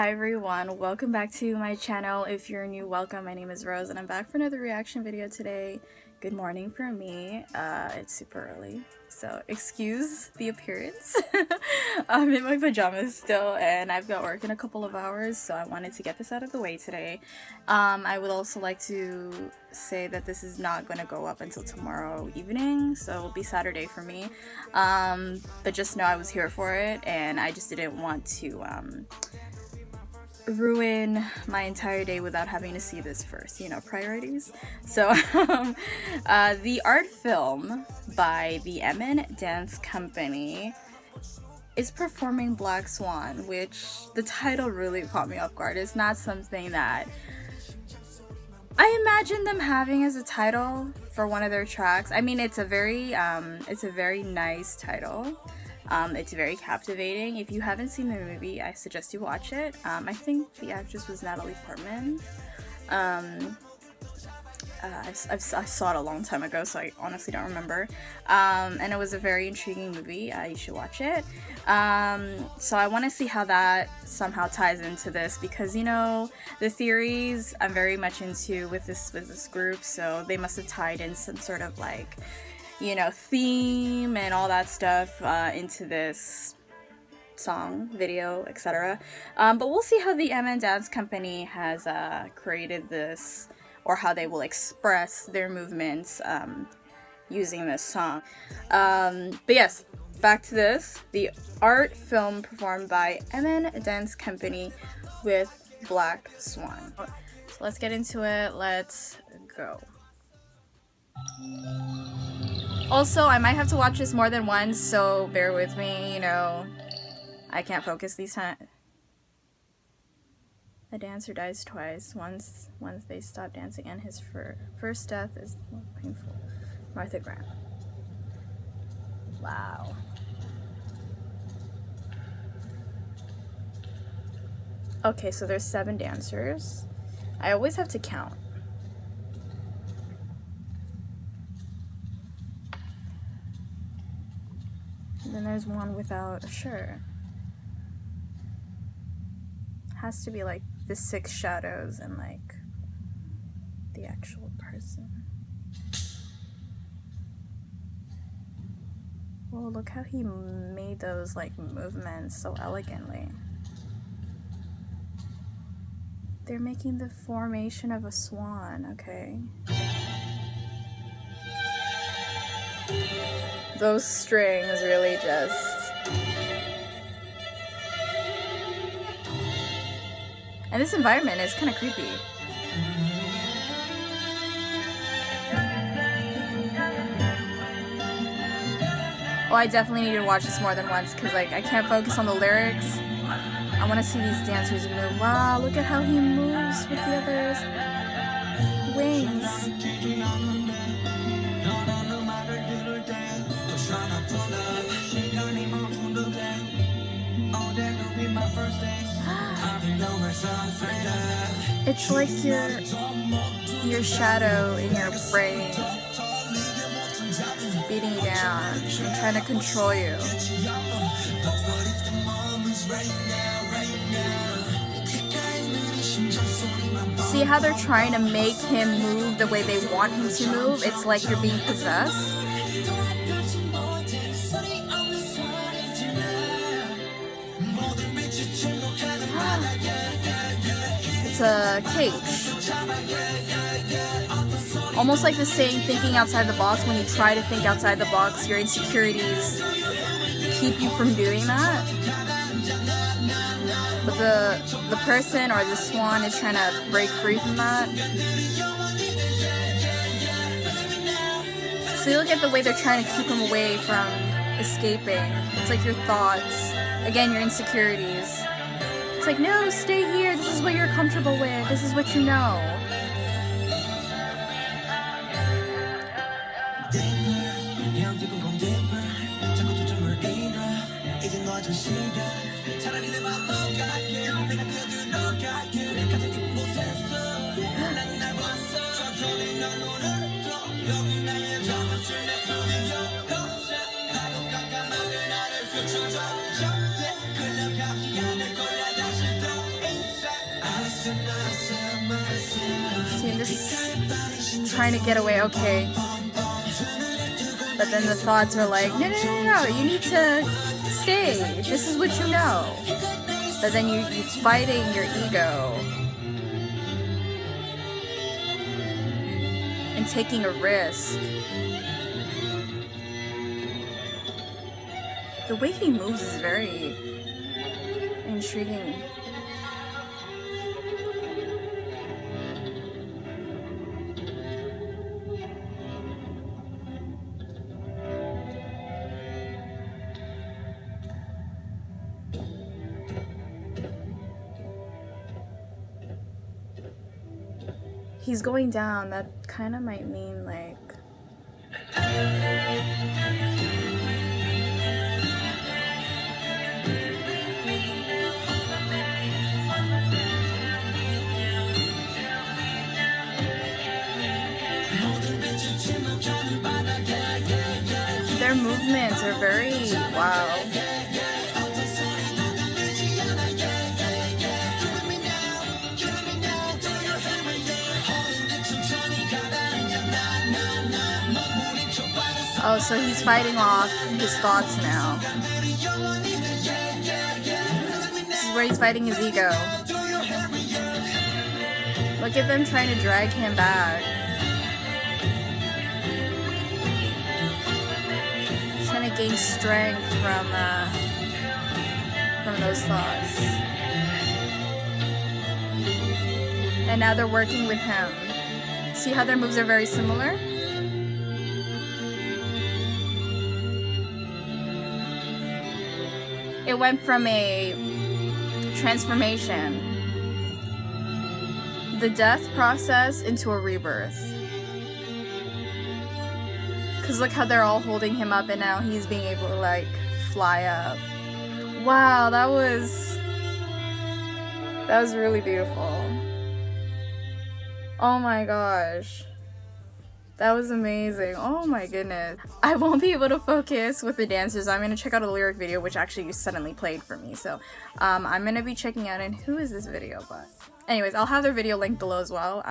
Hi everyone, welcome back to my channel. If you're new, welcome. My name is Rose and I'm back for another reaction video today. Good morning for me. It's super early, so excuse the appearance. I'm in my pajamas still and I've got work in a couple of hours, so I wanted to get this out of the way today. I would also like to say that this is not going to go up until tomorrow evening, so it'll be Saturday for me. But just know I was here for it and I just didn't want to ruin my entire day without having to see this first, you know, priorities. So the art film by the MN Dance Company is performing Black Swan, which the title really caught me off guard. It's not something that I imagine them having as a title for one of their tracks. I mean, it's a very nice title. It's very captivating. If you haven't seen the movie, I suggest you watch it. I think the actress was Natalie Portman. I saw it a long time ago, so I honestly don't remember. And it was a very intriguing movie. You should watch it. So I want to see how that somehow ties into this, because, you know, the theories I'm very much into with this group, so they must have tied in some sort of, like, you know, theme and all that stuff into this song, video, etc. But we'll see how the MN Dance Company has created this, or how they will express their movements using this song. But yes, back to this. The art film performed by MN Dance Company with Black Swan. So let's get into it. Let's go. Also, I might have to watch this more than once, so bear with me, you know, I can't focus these times. A dancer dies twice, once they stop dancing, and his first death is more painful. Martha Graham. Wow. Okay, so there's 7 dancers. I always have to count. And then there's one without a shirt. Has to be like the 6 shadows and like the actual person. Well, look how he made those like movements so elegantly. They're making the formation of a swan, okay. Those strings really just... And this environment is kind of creepy. Oh, I definitely need to watch this more than once, because like I can't focus on the lyrics. I want to see these dancers move. Wow, look at how he moves with the others. Wings. It's like your shadow in your brain beating you down and trying to control you. See how they're trying to make him move the way they want him to move? It's like you're being possessed. It's a cage. Almost like the saying, thinking outside the box. When you try to think outside the box, your insecurities keep you from doing that. But the person or the swan is trying to break free from that. So you look at the way they're trying to keep him away from escaping. It's like your thoughts. Again, your insecurities. It's like, no, stay here. This is what you're comfortable with. This is what you know. auto-tune, this is trying to get away, okay. But then the thoughts are like, no, no, no, no, you need to stay. This is what you know. But then you're fighting your ego. And taking a risk. The way he moves is very intriguing. He's going down, that kind of might mean like... Their movements are very... wow. Oh, so he's fighting off his thoughts now. This is where he's fighting his ego. Look at them trying to drag him back. Trying to gain strength from those thoughts. And now they're working with him. See how their moves are very similar? It went from a transformation, the death process, into a rebirth. Cause look how they're all holding him up and now he's being able to like fly up. Wow, that was really beautiful. Oh my gosh. That was amazing. Oh my goodness. I won't be able to focus with the dancers. I'm going to check out a lyric video, which actually suddenly played for me. So I'm going to be checking out, and who is this video? But anyways, I'll have their video linked below as well.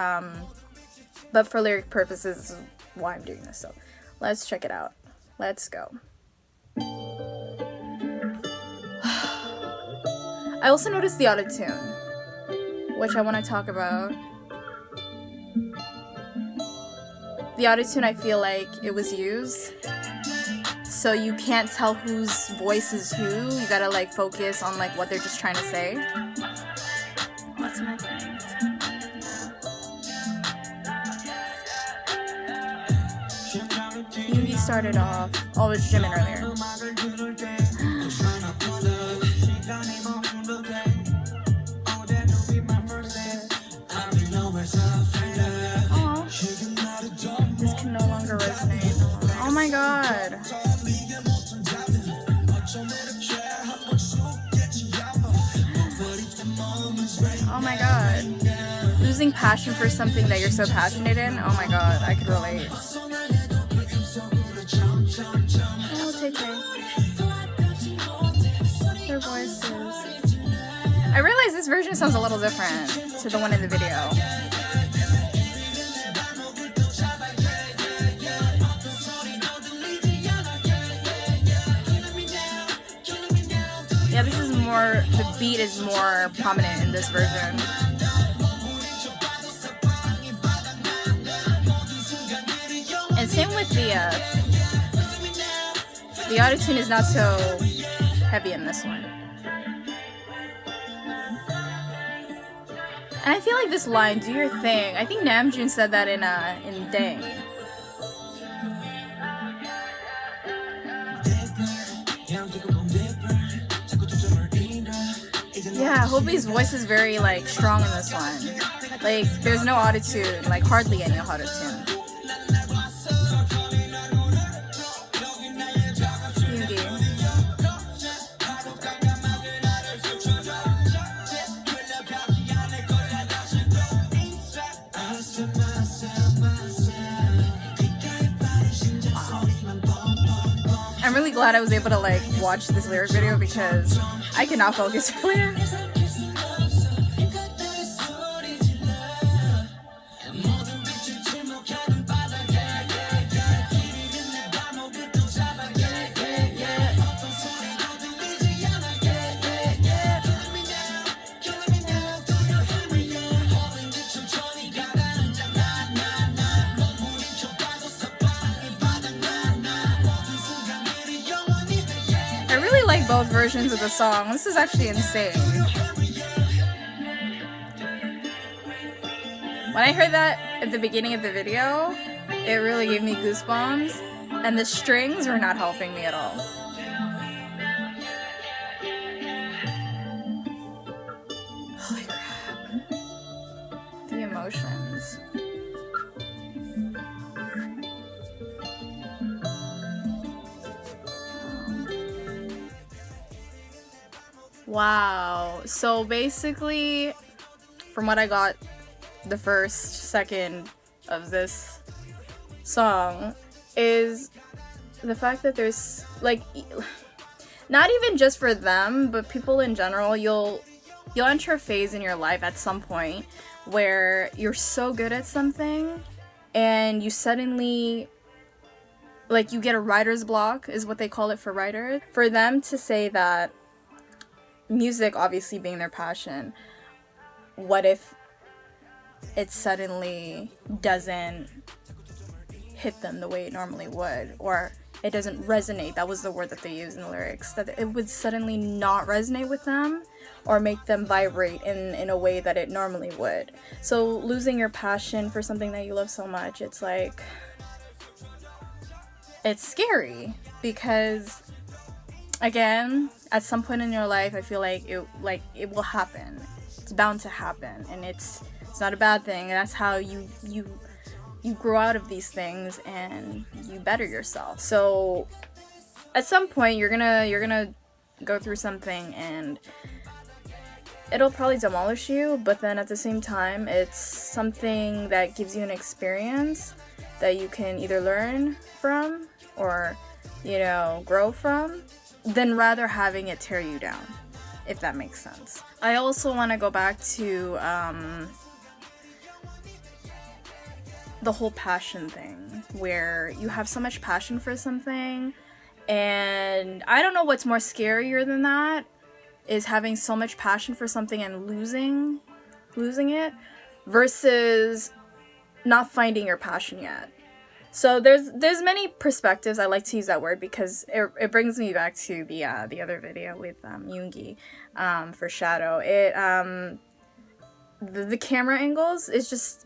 But for lyric purposes, this is why I'm doing this. So let's check it out. Let's go. I also noticed the auto-tune, which I want to talk about. The autotune, I feel like it was used, so you can't tell whose voice is who. You gotta like focus on like what they're just trying to say. What's my point? Yoongi started off. Oh, it was Jimin earlier. Oh my god. Oh my god. Losing passion for something that you're so passionate in. Oh my god, I could relate. Oh, take care. Their voices. I realize this version sounds a little different to the one in the video. Yeah, this is more, the beat is more prominent in this version. And same with the auto-tune is not so heavy in this one. And I feel like this line, do your thing, I think Namjoon said that in Dang. Yeah, Hobi's voice is very like strong in this one. Like there's no auto-tune, like hardly any auto-tune. I'm really glad I was able to like watch this lyric video because I could not focus earlier. both versions of the song. This is actually insane. When I heard that at the beginning of the video, it really gave me goosebumps, and the strings were not helping me at all. Holy crap. The emotions. Wow. So basically, from what I got the first second of this song, is the fact that there's like, not even just for them, but people in general, you'll enter a phase in your life at some point where you're so good at something and you suddenly, like, you get a writer's block, is what they call it for writers. For them to say that music obviously being their passion, what if it suddenly doesn't hit them the way it normally would, or it doesn't resonate? That was the word that they used in the lyrics, that it would suddenly not resonate with them or make them vibrate in a way that it normally would. So losing your passion for something that you love so much, it's like, it's scary, because again, at some point in your life, I feel like it will happen. It's bound to happen, and it's not a bad thing. That's how you grow out of these things and you better yourself. So at some point you're gonna go through something and it'll probably demolish you, but then at the same time it's something that gives you an experience that you can either learn from or, you know, grow from, than rather having it tear you down, if that makes sense. I also want to go back to the whole passion thing, where you have so much passion for something, and I don't know what's more scarier than that, is having so much passion for something and losing it, versus not finding your passion yet. So there's many perspectives. I like to use that word because it brings me back to the other video with Yoongi for Shadow. The camera angles is just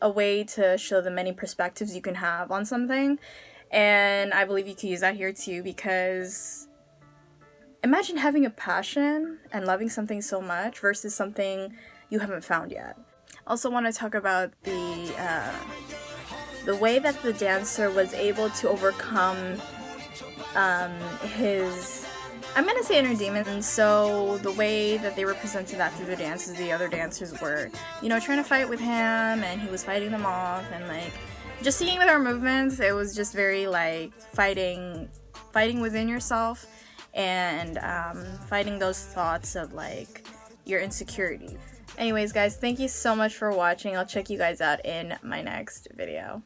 a way to show the many perspectives you can have on something, and I believe you can use that here too, because imagine having a passion and loving something so much versus something you haven't found yet. Also want to talk about the way that the dancer was able to overcome his, I'm gonna say, inner demons. And so the way that they represented that through the dances, the other dancers were, you know, trying to fight with him, and he was fighting them off, and like, just seeing with our movements, it was just very like fighting within yourself, and fighting those thoughts of like your insecurity. Anyways guys, thank you so much for watching. I'll check you guys out in my next video.